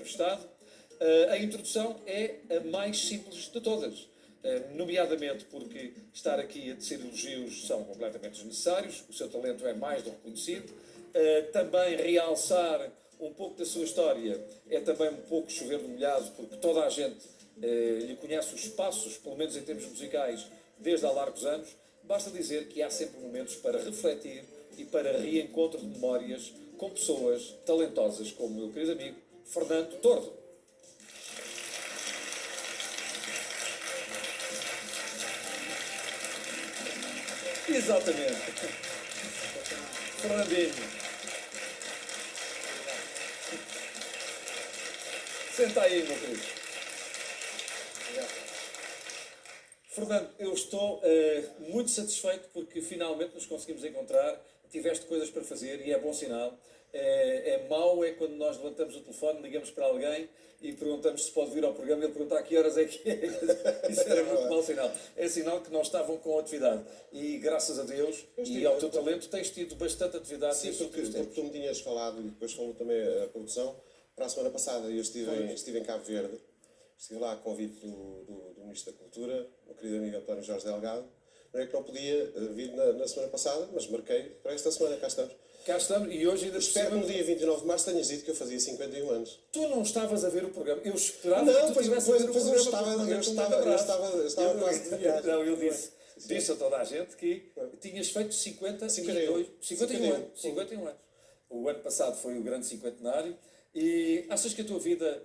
entrevistado. A introdução é a mais simples de todas, nomeadamente porque estar aqui a tecer elogios são completamente desnecessários, o seu talento é mais do que reconhecido. Também realçar um pouco da sua história é também um pouco chover no molhado, porque toda a gente lhe conhece os passos, pelo menos em termos musicais, desde há largos anos. Basta dizer que há sempre momentos para refletir e para reencontro de memórias com pessoas talentosas como o meu querido amigo Fernando Tordo. Exatamente. Fernandinho. Senta aí, meu querido. Fernando, eu estou muito satisfeito porque finalmente nos conseguimos encontrar. Tiveste coisas para fazer e é bom sinal. É mau é quando nós levantamos o telefone, ligamos para alguém e perguntamos se pode vir ao programa e ele pergunta a que horas é que é. Isso era muito mau sinal. É sinal que não estavam com atividade. E graças a Deus e ao teu talento tens tido bastante atividade. Sim, porque tu me tinhas falado e depois falou também a produção. Para a semana passada eu estive em Cabo Verde. Estive lá a convite do Ministro da Cultura, o querido amigo António Jorge Delgado. Não é que não podia vir na semana passada, mas marquei para esta semana, cá estamos. Cá estamos e hoje ainda espero que no dia 29 de março tenhas dito que eu fazia 51 anos. Tu não estavas a ver o programa. Eu esperava não, que tu estivesse a ver o programa. Eu estava quase de viagem. Não, eu disse a toda a gente que tinhas feito 51 anos. O ano passado foi o grande cinquentenário e achas que a tua vida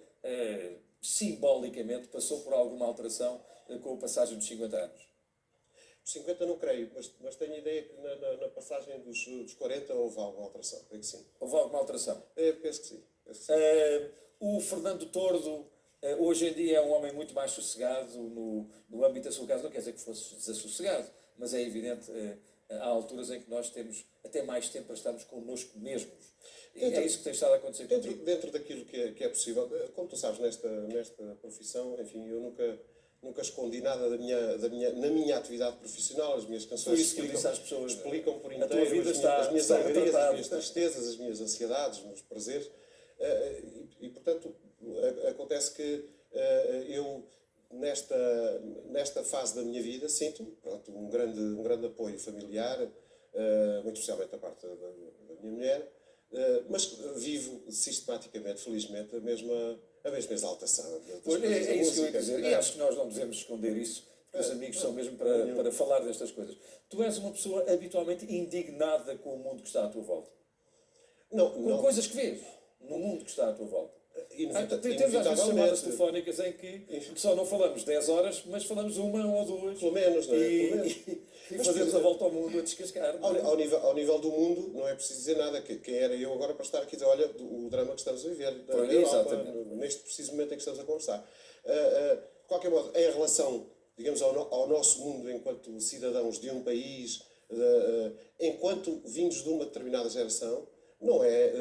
simbolicamente passou por alguma alteração com a passagem dos 50 anos? 50 não creio, mas tenho a ideia que na passagem dos 40 houve alguma alteração, creio que sim. Houve alguma alteração? Penso que sim. O Fernando Tordo hoje em dia é um homem muito mais sossegado no âmbito da sua casa, não quer dizer que fosse desassossegado, mas é evidente, há alturas em que nós temos até mais tempo para estarmos connosco mesmos. E é isso que tem estado a acontecer contigo. Dentro daquilo que é possível, como tu sabes, nesta profissão, enfim, eu nunca escondi nada na minha atividade profissional. As minhas canções explicam por inteiro as minhas alegrias, as minhas tristezas, as minhas ansiedades, os meus prazeres. E portanto, acontece que eu, nesta fase da minha vida, sinto um grande apoio familiar, muito especialmente da parte da minha mulher, mas vivo sistematicamente, felizmente, a mesma exaltação. É isso que eu ia dizer. E acho que nós não devemos esconder isso, porque os amigos são mesmo para falar destas coisas. Tu és uma pessoa habitualmente indignada com o mundo que está à tua volta. Com coisas que vês no mundo que está à tua volta. Temos às vezes chamadas telefónicas em que só não falamos 10 horas, mas falamos uma ou duas. Pelo menos, não é? E fazemos a volta ao mundo a descascar. Ao nível do mundo, não é preciso dizer nada. Quem era eu agora para estar aqui a dizer, olha, o drama que estamos a viver na Europa, neste preciso momento em que estamos a conversar. De qualquer modo, em relação, digamos, ao nosso mundo enquanto cidadãos de um país, enquanto vindos de uma determinada geração, não é,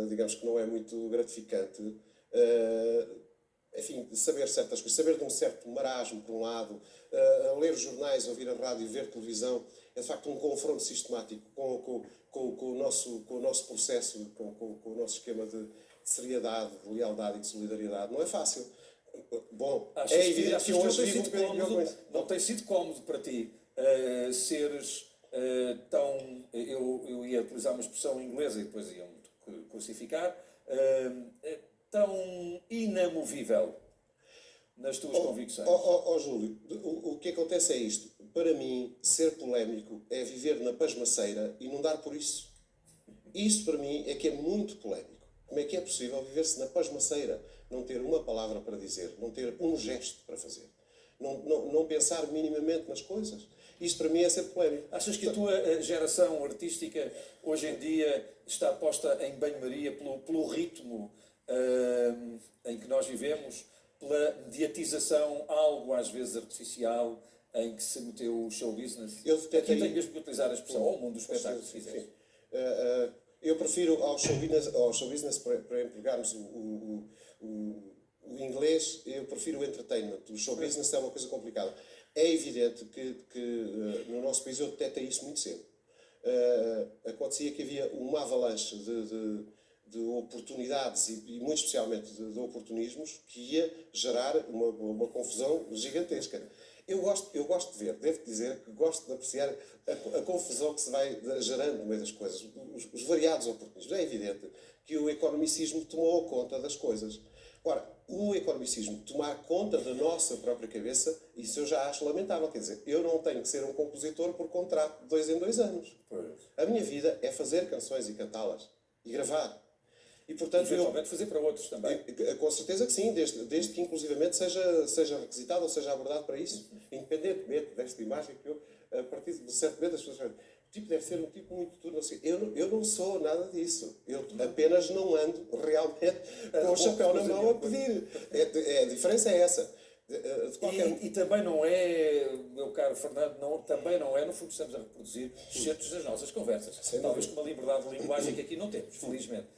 digamos que não é muito gratificante, enfim, saber certas coisas, saber de um certo marasmo, por um lado, ler os jornais, ouvir a rádio, ver televisão, é de facto um confronto sistemático com o nosso processo, com o nosso esquema de seriedade, de lealdade e de solidariedade. Não é fácil. Bom, é evidente que hoje vivo um bocadinho com isso. Não tem sido cómodo para ti seres tão... Eu ia utilizar uma expressão inglesa e depois iam crucificar. Tão inamovível nas tuas convicções. Júlio, o que acontece é isto. Para mim, ser polémico é viver na pasmaceira e não dar por isso. Isso, para mim, é que é muito polémico. Como é que é possível viver-se na pasmaceira? Não ter uma palavra para dizer, não ter um gesto para fazer, não pensar minimamente nas coisas. Isto, para mim, é ser polémico. Achas que a tua geração artística, hoje em dia, está posta em banho-maria pelo ritmo em que nós vivemos, pela mediatização, algo às vezes artificial, em que se meteu o show business? Aqui tenho mesmo que utilizar a expressão ao mundo dos espetáculos que fizeste. Eu prefiro ao show business para empregarmos o inglês, eu prefiro o entertainment. O show business é uma coisa complicada. É evidente que no nosso país eu detetei isso muito cedo. Acontecia que havia uma avalanche de oportunidades e muito especialmente de oportunismos que ia gerar uma confusão gigantesca. Eu gosto de ver, devo dizer que gosto de apreciar a confusão que se vai gerando no meio das coisas, os variados oportunismos. É evidente que o economicismo tomou conta das coisas. Ora, o economicismo tomar conta da nossa própria cabeça, isso eu já acho lamentável. Quer dizer, eu não tenho que ser um compositor por contrato de 2 em 2 anos. Pois. A minha vida é fazer canções e cantá-las. E gravar. E, portanto, eventualmente fazer para outros também. Com certeza que sim, desde que inclusivamente seja requisitado ou seja abordado para isso. Independentemente desta imagem que eu, a partir de certo momento, as pessoas falam, o tipo deve ser um tipo muito duro. Eu não sou nada disso. Eu apenas não ando realmente com o chapéu na mão a pedir. A diferença é essa. E também não é, meu caro Fernando, também não é, no fundo estamos a reproduzir os centros das nossas conversas. Talvez com uma liberdade de linguagem que aqui não temos, felizmente.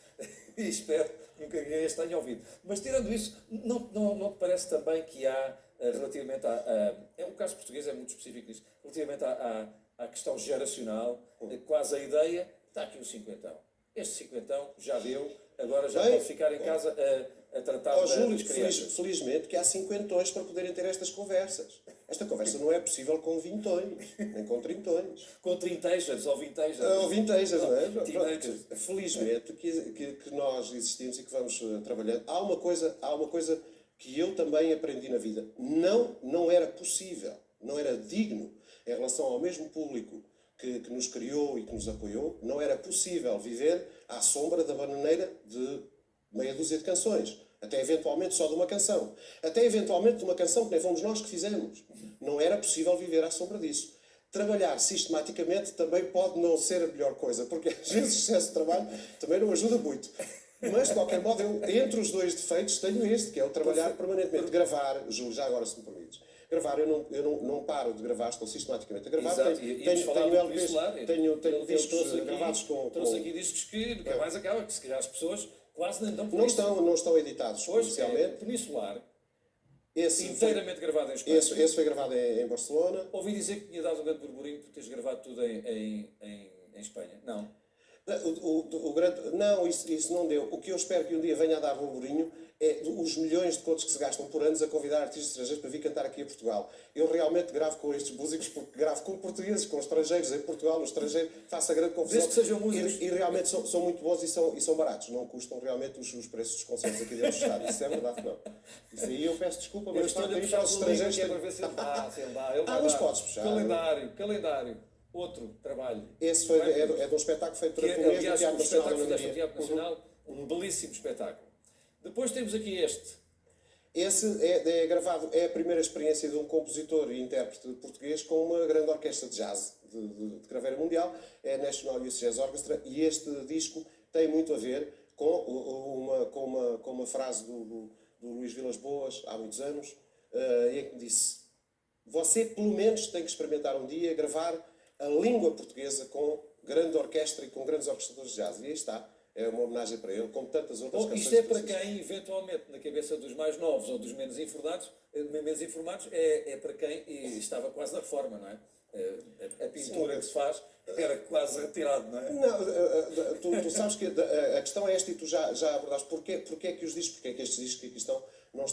E espero que nunca ninguém as tenha ouvido. Mas tirando isso, não te parece também que há, relativamente o caso português é muito específico nisso, relativamente à questão geracional, quase a ideia, está aqui o cinquentão. Este cinquentão já deu, agora já pode ficar em casa a tratar das crianças. Felizmente que há cinquentões para poderem ter estas conversas. Esta conversa não é possível com vintões, nem com trintões. Com trintejas ou vintejas. Ou vintejas, não é? Felizmente que nós existimos e que vamos trabalhando. Há uma coisa que eu também aprendi na vida. Não era possível, não era digno, em relação ao mesmo público que nos criou e que nos apoiou, não era possível viver à sombra da bananeira de meia dúzia de canções. Até eventualmente só de uma canção. Até eventualmente de uma canção que nem fomos nós que fizemos. Não era possível viver à sombra disso. Trabalhar sistematicamente também pode não ser a melhor coisa, porque às vezes o excesso de trabalho também não ajuda muito. Mas, de qualquer modo, entre os dois defeitos tenho este, que é o trabalhar permanentemente. Gravar, Júlio, já agora se me permites. Gravar, eu não paro de gravar, estou sistematicamente a gravar. Exato. Tenho LPs, tenho discos gravados com... Trouxe aqui discos que nunca mais acaba, que se calhar as pessoas quase nem dão por não estão editados comercialmente. Peninsular, Esse inteiramente gravado em Espanha. Esse foi gravado em Barcelona. Ouvi dizer que tinha dado um grande burburinho por teres gravado tudo em Espanha. Não. Não, isso não deu. O que eu espero que um dia venha a dar burburinho é os milhões de contos que se gastam por anos a convidar artistas estrangeiros para vir cantar aqui a Portugal. Eu realmente gravo com estes músicos porque gravo com portugueses, com estrangeiros em Portugal, no estrangeiro, faço a grande confusão. Desde que sejam músicos. E realmente são muito bons e são baratos. Não custam realmente os preços dos concertos aqui dentro do estádio. Isso é verdade, não. Isso aí eu peço desculpa, mas estou a puxar os estrangeiros para ver se ele dá. Mas podes puxar. Calendário. Outro trabalho. Esse é de um espetáculo feito durante um mês no Teatro Nacional da Teatro Nacional, um belíssimo espetáculo. Depois temos aqui este. Esse é gravado, é a primeira experiência de um compositor e intérprete português com uma grande orquestra de jazz de Craveira Mundial, é a National Youth Jazz Orchestra, e este disco tem muito a ver com uma frase do Luís Vilas Boas, há muitos anos, em que disse: você pelo menos tem que experimentar um dia gravar a língua portuguesa com grande orquestra e com grandes orquestradores de jazz. E aí está. É uma homenagem para ele, como tantas outras canções. Isto é para quem, eventualmente, na cabeça dos mais novos ou dos menos informados, é para quem estava quase na reforma, não é? A pintura que se faz era quase retirado, não é? Não, tu sabes que a questão é esta e tu já abordaste. Porquê é que os discos, porquê é que estes discos que aqui estão não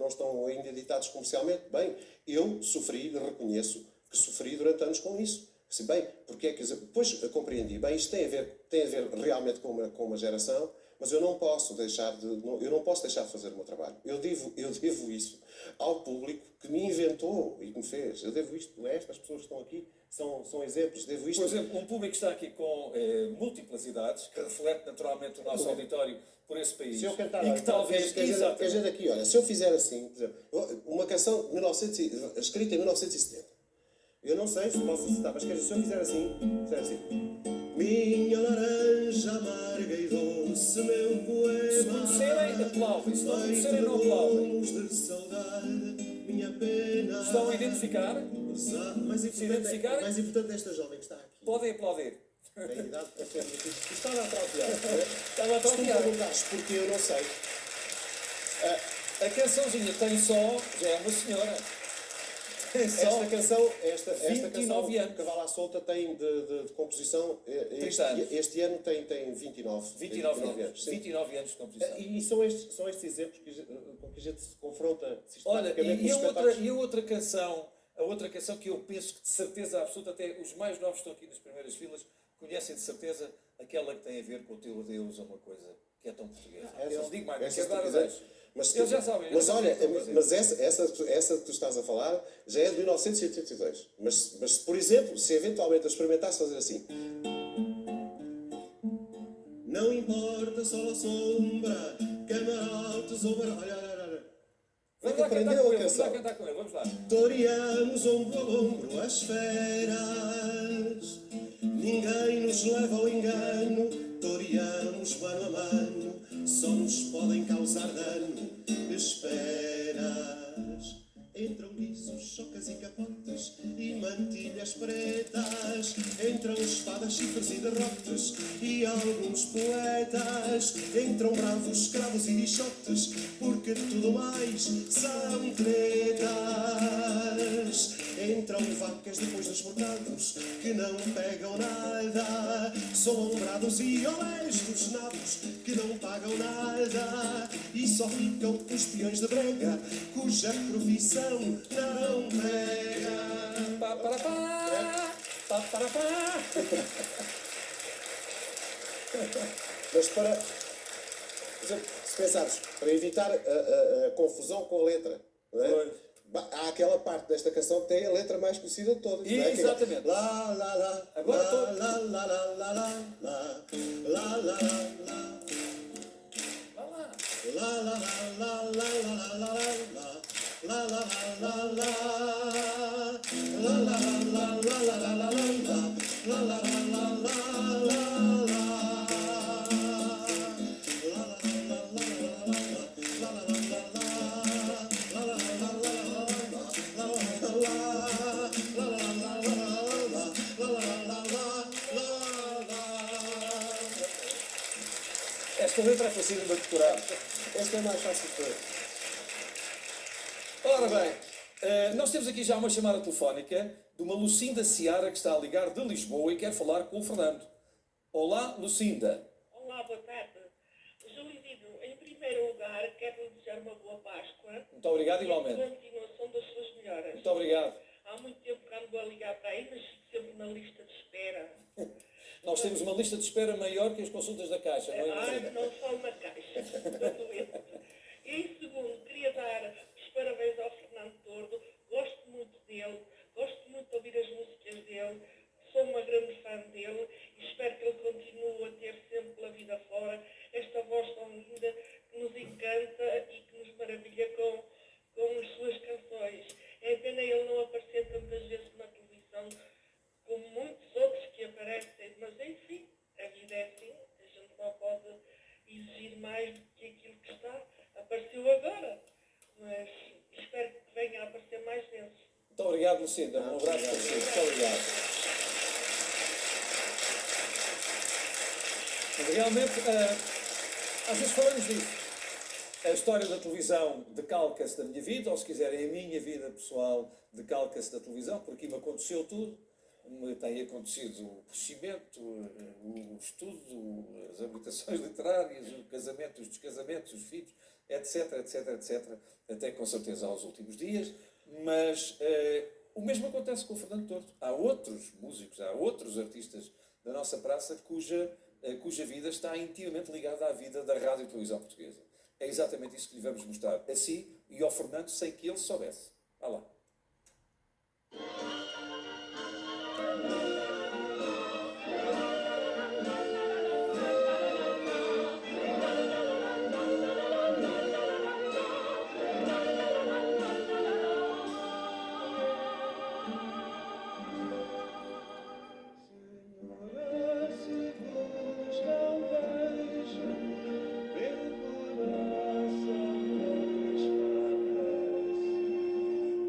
estão ainda editados comercialmente? Bem, eu reconheço que sofri durante anos com isso. Se bem, porque é que depois compreendi, bem, isto tem a ver realmente com uma geração, mas eu não posso deixar de fazer o meu trabalho. Eu devo isso ao público que me inventou e que me fez. Eu devo isto a estas pessoas que estão aqui, são exemplos, devo isto. Por exemplo, um público que está aqui com múltiplas idades, que reflete naturalmente o nosso auditório por esse país. Se eu cantar, e que talvez... Quer dizer aqui, olha, se eu fizer assim, por exemplo, uma canção escrita em 1970, eu não sei se posso citar, mas quer dizer, se eu fizer assim, minha laranja amarga e doce, meu poema. Se conhecerem, aplaudem. Se não conhecerem, não aplaudem. De saudade, minha pena. Estão a identificar? Mais importante é esta jovem que está aqui. Podem aplaudir. Tem idade para ser aqui. Estava a atrautear. Estava a Se tu me atrautear. perguntaste porque eu não sei. A cançãozinha tem só, já é uma senhora. Esta canção, esta 29 canção anos. Cavalo à Solta tem de composição, 30 anos. este ano tem 29 anos. sim. 29 anos de composição. E são estes exemplos com que a gente se confronta Olha, sistematicamente e nos espetáculos. a outra canção que eu penso que de certeza absoluta, até os mais novos estão aqui nas primeiras filas, conhecem de certeza aquela que tem a ver com o teu adeus a uma coisa que é tão portuguesa. Eu não digo mais, não quero dar adeus. Eles já sabem. Mas olha, mas essa que tu estás a falar já é de 1982. Mas por exemplo, se eventualmente eu experimentasse fazer assim. Não importa sol ou sombra, camarotes ou olha. Vamos lá cantar com ele, vamos lá. Toreamos ombro a ombro as feras, ninguém nos leva ao engano, toreamos mano a mano, só nos podem causar dano esperas. Entram guizos, chocas e capotes e mantilhas pretas, entram espadas, chifres e derrotes e alguns poetas, entram bravos, escravos e bichotes, porque tudo mais são tretas. Entram vacas depois dos bocados que não pegam nada, são lombrados e honestos nados que não pagam nada, e só ficam os peões de brega cuja profissão não pega. Pá, para, pá. Pá, para, pá. Mas se pensares, para evitar a confusão com a letra, não é? Há aquela parte desta canção que tem a letra mais conhecida de todas. Exatamente. Lá, lá, lá. Agora lá, todo. lá, lá, lá, lá, lá, lá, lá, lá, lá, lá. Vá lá. La la la la la la la la la la la la la la Esta letra é fácil de decorar. Esta é mais fácil de. Ora bem, nós temos aqui já uma chamada telefónica de uma Lucinda Seara que está a ligar de Lisboa e quer falar com o Fernando. Olá, Lucinda. Olá, boa tarde. Julidino, em primeiro lugar, quero desejar uma boa Páscoa. Muito obrigado, e igualmente. a continuação das suas melhoras. Muito obrigado. Há muito tempo que ando a ligar para aí, mas sempre na lista de espera. Nós temos uma lista de espera maior que as consultas da Caixa, não é, Lucinda? Não falo na caixa. Estou doente. E em segundo, queria dar os parabéns ao Fernando Tordo. Gosto muito dele, gosto muito de ouvir as músicas dele, sou uma grande fã dele e espero que ele continue a ter sempre pela vida fora esta voz tão linda que nos encanta e que nos maravilha com as suas canções. É pena ele não aparecer tantas vezes na televisão como muitos outros que aparecem, mas enfim, a vida é assim, a gente não pode exigir mais do que aquilo que está. Apareceu agora, mas espero que venha a aparecer mais vezes. Muito obrigado, Lucinda. Um abraço para você. Muito obrigado. Mas realmente, às vezes falamos disso. A história da televisão decalca-se da minha vida, ou se quiserem, a minha vida pessoal decalca-se da televisão, porque me aconteceu tudo. Me tem acontecido o crescimento, o estudo, as habilitações literárias, o casamento, os descasamentos, os filhos, etc, etc, etc, até com certeza aos últimos dias. Mas o mesmo acontece com o Fernando Tordo. Há outros músicos, há outros artistas da nossa praça cuja vida está intimamente ligada à vida da rádio e televisão portuguesa. É exatamente isso que lhe vamos mostrar a si e ao Fernando sem que ele soubesse. Vá lá.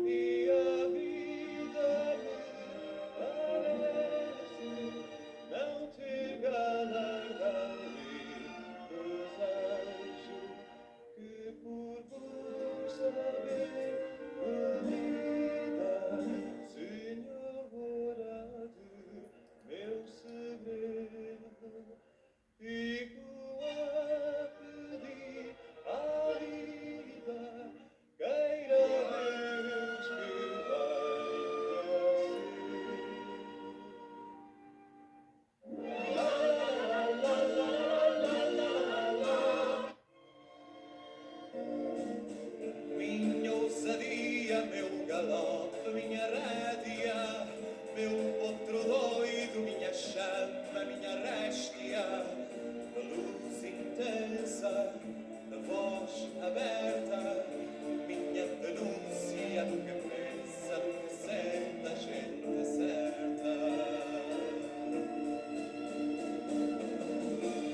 E dia, meu galope, minha rédea, meu potro doido, minha chama, minha réstia, de luz intensa, de voz aberta, minha denúncia nunca pensa, nunca sente a gente certa.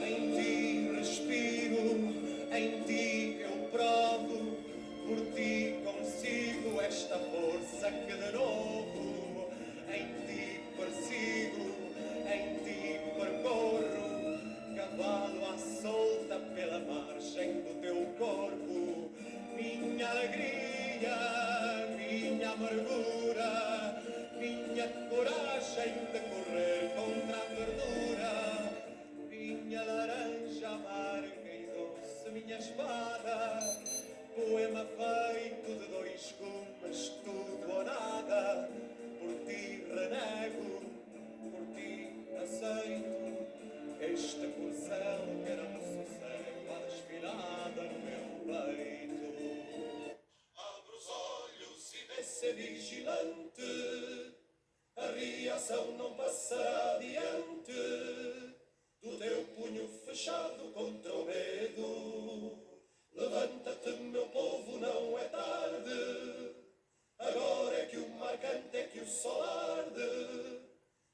Em ti respiro, em ti eu provo, por ti consigo esta força que de novo em ti persigo, em ti percorro, cavalo à solta pela margem do teu corpo, minha alegria, minha amargura, minha coragem de correr contra a verdura, minha laranja amarga e doce, minha espada, poema feito de dois gumes, tudo ou nada, por ti renego, por ti aceito, este corcel que era um sossego à desfilada no meu peito. Abro os olhos e vê ser vigilante, a reação não passará adiante do teu punho fechado contra o medo. Levanta-te, meu povo, não é tarde. Agora é que o mar canta, é que o sol arde.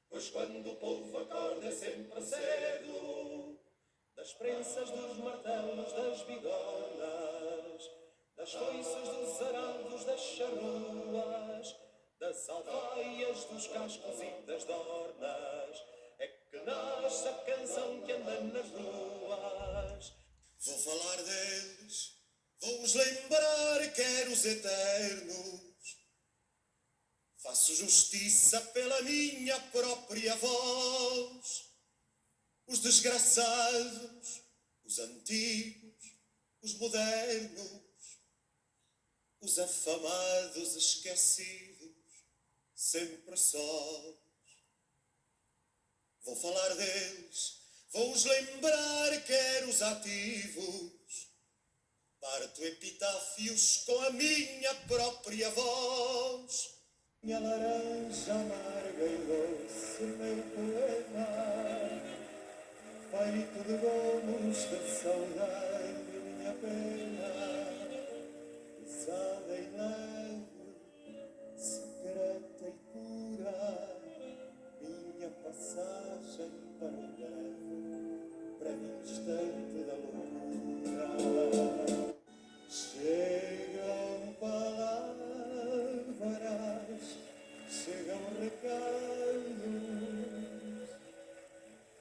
Pois quando o povo acorda é sempre cedo. Das prensas, dos martelos, das bigornas, das foices, dos araldos, das charruas, das aldeias, dos cascos e das dornas, é que nasce a canção que anda nas ruas. Vou falar deles, vou-os lembrar, quero os eternos. Faço justiça pela minha própria voz. Os desgraçados, os antigos, os modernos, os afamados, esquecidos, sempre sós. Vou falar deles, vou-os lembrar, quero os ativos. Parto epitáfios com a minha própria voz. Minha laranja amarga e doce, meu poema, feito de gomos de saudade, minha pena, pesada e leve, secreta e pura, minha passagem para o breve, breve instante da loucura. Chegam palavras, chegam recados,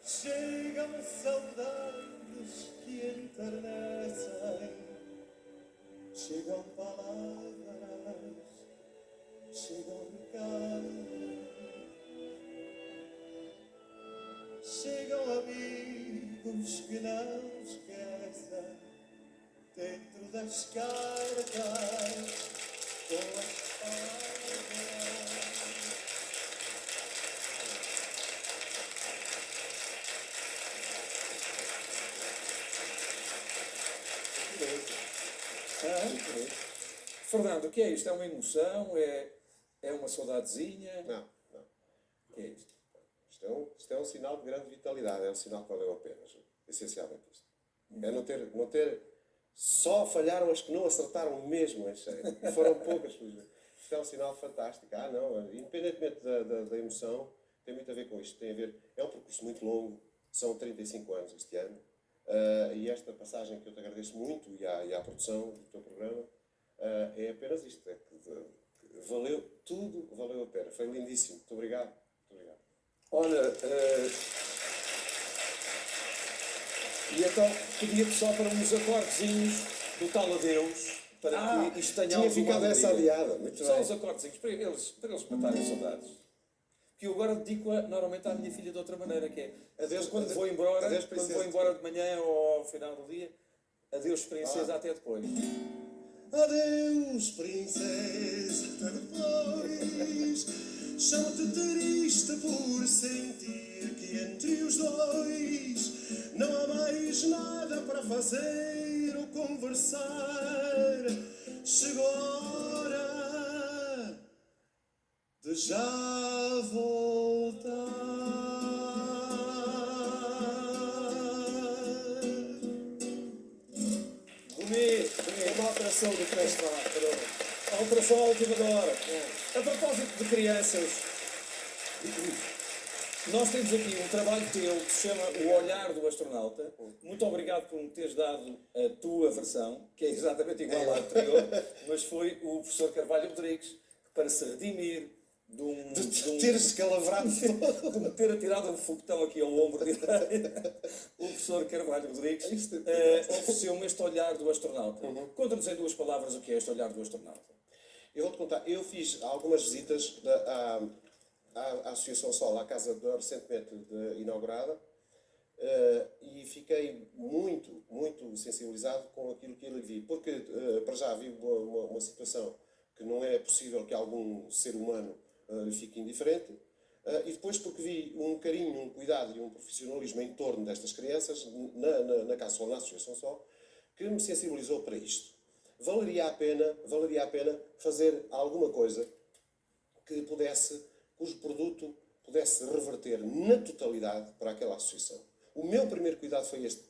chegam saudades que enternecem, chegam palavras, chegam recados, chegam amigos que não esquecem, dentro das cartas, com as palavras. Fernando, o que é isto? É uma emoção? É uma saudadezinha? Não, não. O que é isto? Isto é um sinal de grande vitalidade, é um sinal que valeu a pena, essencialmente isto. É não ter... Só falharam as que não acertaram mesmo em cheio. E foram poucas. Isto é um sinal fantástico. Não, independentemente da emoção, tem muito a ver com isto. Tem a ver... É um percurso muito longo, são 35 anos este ano. E esta passagem que eu te agradeço muito, e à produção do teu programa, é apenas isto. É que valeu tudo, valeu a pena. Foi lindíssimo. Muito obrigado. Muito obrigado. Olha, e então pedia-te só para uns acordezinhos do tal adeus, para que isto tenha Tinha ficado essa adiada. Muito só bem. uns acordezinhos, para eles matarem saudades. Que eu agora dedico normalmente à minha filha de outra maneira, que é Adeus, quando adeus, vou embora, adeus, quando princesa. vou embora de manhã ou ao final do dia, adeus princesa, até depois. Adeus, princesa, até depois. Chamo-te triste por sentir que entre os dois não há mais nada para fazer ou conversar. Chegou a hora já voltar. Bonito, bonito. Uma alteração do texto lá. A alteração à última hora. A propósito de crianças, nós temos aqui um trabalho teu que se chama O Olhar do Astronauta. Muito obrigado por me teres dado a tua versão, que é exatamente igual à anterior, mas foi o professor Carvalho Rodrigues que, para se redimir de Ter-se calavrado de me ter atirado um foguetão aqui ao ombro direito, o professor Carvalho Rodrigues ofereceu-me este olhar do astronauta. Conta-nos em duas palavras o que é este olhar do astronauta. Eu vou-te contar, eu fiz algumas visitas à Associação Sol, à casa recentemente inaugurada, e fiquei muito, muito sensibilizado com aquilo que ele vi. Porque, para já, vi uma situação que não é possível que algum ser humano lhe fique indiferente, e depois porque vi um carinho, um cuidado e um profissionalismo em torno destas crianças, na Casa Sol, na Associação Sol, que me sensibilizou para isto. Valeria a pena fazer alguma coisa cujo produto pudesse reverter na totalidade para aquela associação. O meu primeiro cuidado foi este.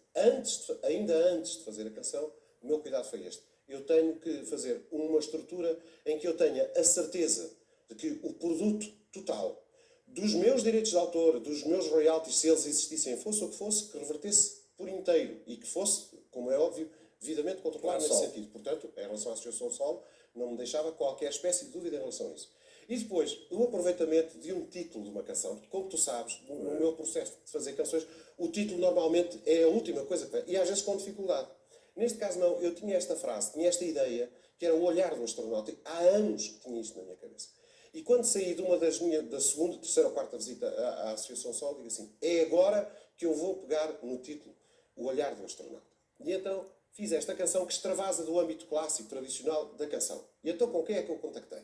Ainda antes de fazer a canção, o meu cuidado foi este. Eu tenho que fazer uma estrutura em que eu tenha a certeza de que o produto total dos meus direitos de autor, dos meus royalties, se eles existissem, fosse o que fosse, que revertesse por inteiro e que fosse, como é óbvio, devidamente controlado nesse sentido. Portanto, em relação à Associação Sol, não me deixava qualquer espécie de dúvida em relação a isso. E depois, o aproveitamento de um título de uma canção. Como tu sabes, no meu processo de fazer canções, o título normalmente é a última coisa que vem. E às vezes com dificuldade. Neste caso não, eu tinha esta frase, tinha esta ideia, que era o olhar do astronauta. Há anos que tinha isto na minha cabeça. E quando saí de uma da segunda, terceira ou quarta visita à Associação Sol, digo assim, é agora que eu vou pegar no título o olhar do astronauta. E então fiz esta canção que extravasa do âmbito clássico, tradicional da canção. E então com quem é que eu contactei?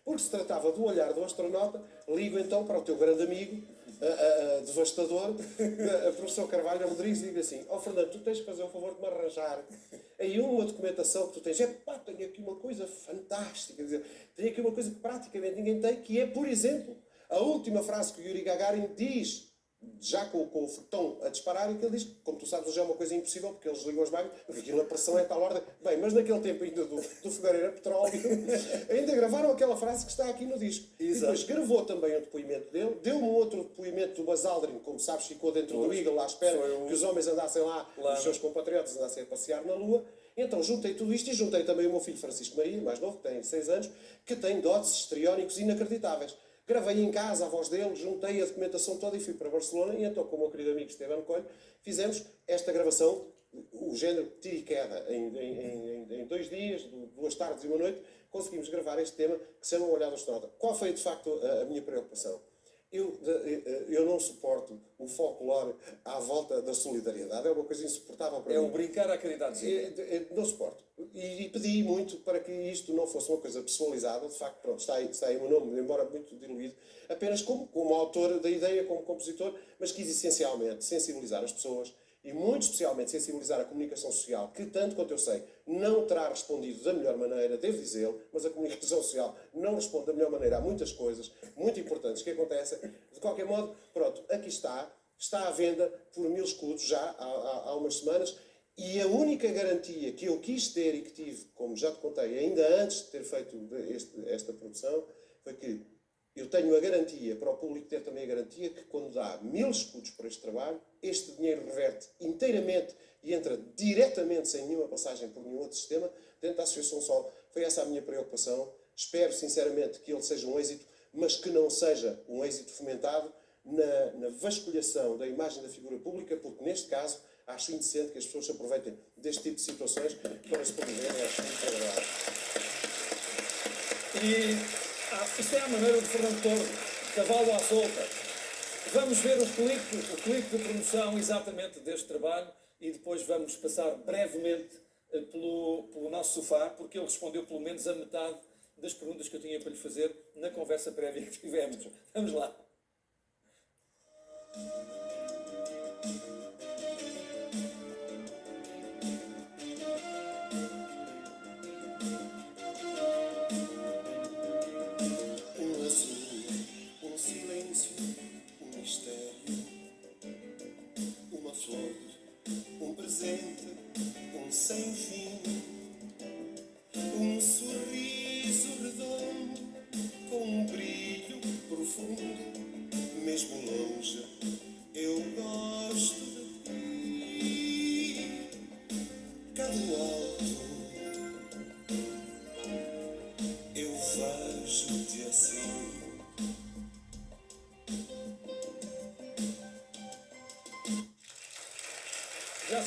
Porque se tratava do olhar do astronauta, ligo então para o teu grande amigo, devastador, professor Carvalho Rodrigues, e digo assim, Fernando, tu tens que fazer o favor de me arranjar aí uma documentação que tu tens. Tenho aqui uma coisa fantástica, quer dizer, tenho aqui uma coisa que praticamente ninguém tem, que é, por exemplo, a última frase que o Yuri Gagarin diz, já com o foguetão a disparar, e que ele diz, como tu sabes, hoje é uma coisa impossível, porque eles ligam as máquinas, porque aquilo a pressão é tal ordem. Bem, mas naquele tempo ainda do fogareiro a petróleo, ainda gravaram aquela frase que está aqui no disco. Exato. E depois gravou também o depoimento dele, deu-me um outro depoimento do Buzz Aldrin, como sabes, ficou dentro do Eagle, à espera que os homens andassem lá, os seus compatriotas andassem a passear na Lua. Então juntei tudo isto e juntei também o meu filho Francisco Maria, mais novo, que tem 6 anos, que tem dotes histriónicos inacreditáveis. Gravei em casa a voz dele, juntei a documentação toda e fui para Barcelona. E então, com o meu querido amigo Esteban Coelho, fizemos esta gravação, o género tiro e queda, em 2 dias, 2 tardes e uma noite, conseguimos gravar este tema que se chama O Olhar do Astronauta. Qual foi, de facto, a minha preocupação? Eu não suporto o folclore à volta da solidariedade. É uma coisa insuportável para mim. É um brincar à caridade. Não suporto. E pedi muito para que isto não fosse uma coisa pessoalizada. De facto, pronto, está aí o meu nome, embora muito diluído, apenas como autor da ideia, como compositor, mas quis essencialmente sensibilizar as pessoas e muito especialmente sensibilizar a comunicação social, que, tanto quanto eu sei, não terá respondido da melhor maneira, devo dizê-lo, mas a comunicação social não responde da melhor maneira a muitas coisas muito importantes que acontecem. De qualquer modo, pronto, aqui está à venda por 1000 escudos já há umas semanas, e a única garantia que eu quis ter e que tive, como já te contei, ainda antes de ter feito esta produção, foi que eu tenho a garantia, para o público ter também a garantia, que quando dá 1000 escudos por este trabalho, este dinheiro reverte inteiramente e entra diretamente, sem nenhuma passagem por nenhum outro sistema, dentro da Associação Sol. Foi essa a minha preocupação. Espero, sinceramente, que ele seja um êxito, mas que não seja um êxito fomentado na vasculhação da imagem da figura pública, porque, neste caso, acho indecente que as pessoas se aproveitem deste tipo de situações para se promoverem. Acho muito agradável. Isto é a maneira de Fernando Tordo, cavalo à solta. Vamos ver o clipe de promoção exatamente deste trabalho e depois vamos passar brevemente pelo nosso sofá, porque ele respondeu pelo menos a metade das perguntas que eu tinha para lhe fazer na conversa prévia que tivemos. Vamos lá.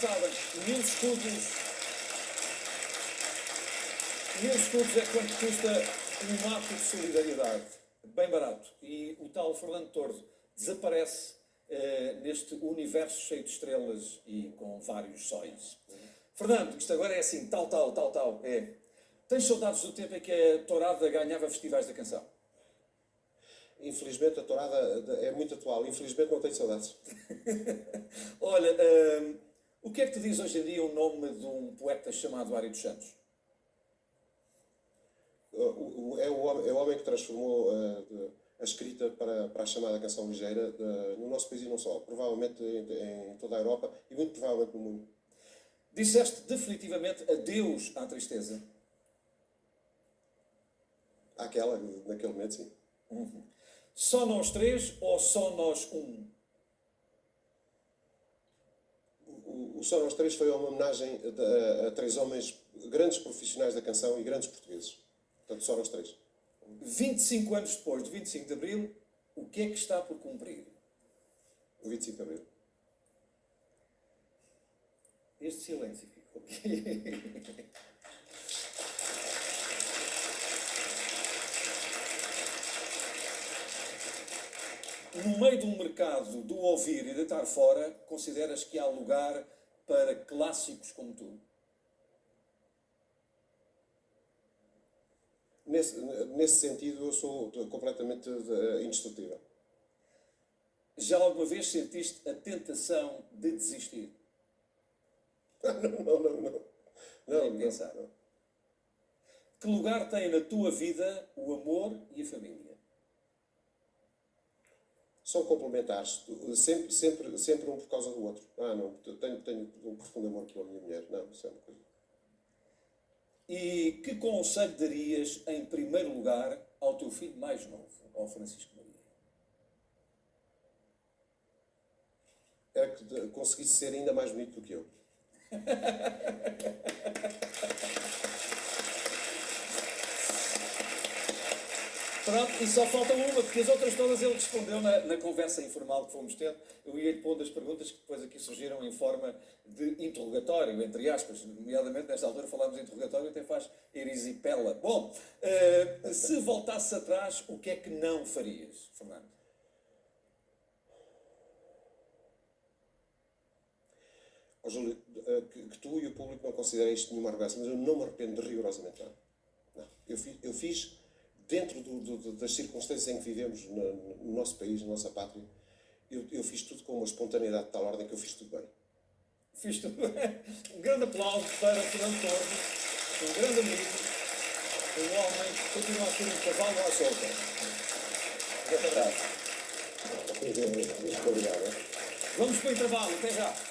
sabem, 1000 escudos é quanto custa um ato de solidariedade. Bem barato. E o tal Fernando Tordo desaparece neste universo cheio de estrelas e com vários sóis. Fernando, isto agora é assim, tal. É. Tens saudades do tempo em que a tourada ganhava festivais da canção? Infelizmente a tourada é muito atual. Infelizmente não tenho saudades. Olha, o que é que te diz hoje em dia o nome de um poeta chamado Ari dos Santos? É o homem que transformou a escrita para a chamada canção ligeira no nosso país e não só. Provavelmente em toda a Europa e muito provavelmente no mundo. Disseste definitivamente adeus à tristeza? Àquela, naquele momento, sim. Só nós três ou só nós um? O Só Nós Três foi uma homenagem a três homens, grandes profissionais da canção e grandes portugueses. Portanto, Só Nós Três. 25 anos depois do 25 de Abril, o que é que está por cumprir? O 25 de Abril. Este silêncio ficou aqui. No meio de um mercado do ouvir e deitar fora, consideras que há lugar para clássicos como tu? Nesse sentido, eu sou completamente indestrutível. Já alguma vez sentiste a tentação de desistir? Não. Nem pensar. Que lugar tem na tua vida o amor e a família? São complementares, sempre um por causa do outro. Não, tenho um profundo amor pela minha mulher. Não, isso é uma coisa. E que conselho darias, em primeiro lugar, ao teu filho mais novo, ao Francisco Maria? Era que conseguisse ser ainda mais bonito do que eu. Pronto, e só falta uma, porque as outras todas ele respondeu na conversa informal que fomos tendo. Eu ia-lhe pondo as perguntas que depois aqui surgiram em forma de interrogatório, entre aspas. Nomeadamente, nesta altura falámos de interrogatório, até faz erisipela. Bom, se voltasse atrás, o que é que não farias, Fernando? Júlio, que tu e o público não considerem isto nenhuma arrogância, mas eu não me arrependo de rigorosamente nada. Não. Eu fiz, dentro das circunstâncias em que vivemos no nosso país, na nossa pátria, eu fiz tudo com uma espontaneidade de tal ordem que eu fiz tudo bem. Fiz tudo bem. Um grande aplauso para Fernando Tordo, um grande amigo, um homem que continua a ser um cavalo à solta. Um grande abraço. Obrigado. Vamos para o intervalo, até já.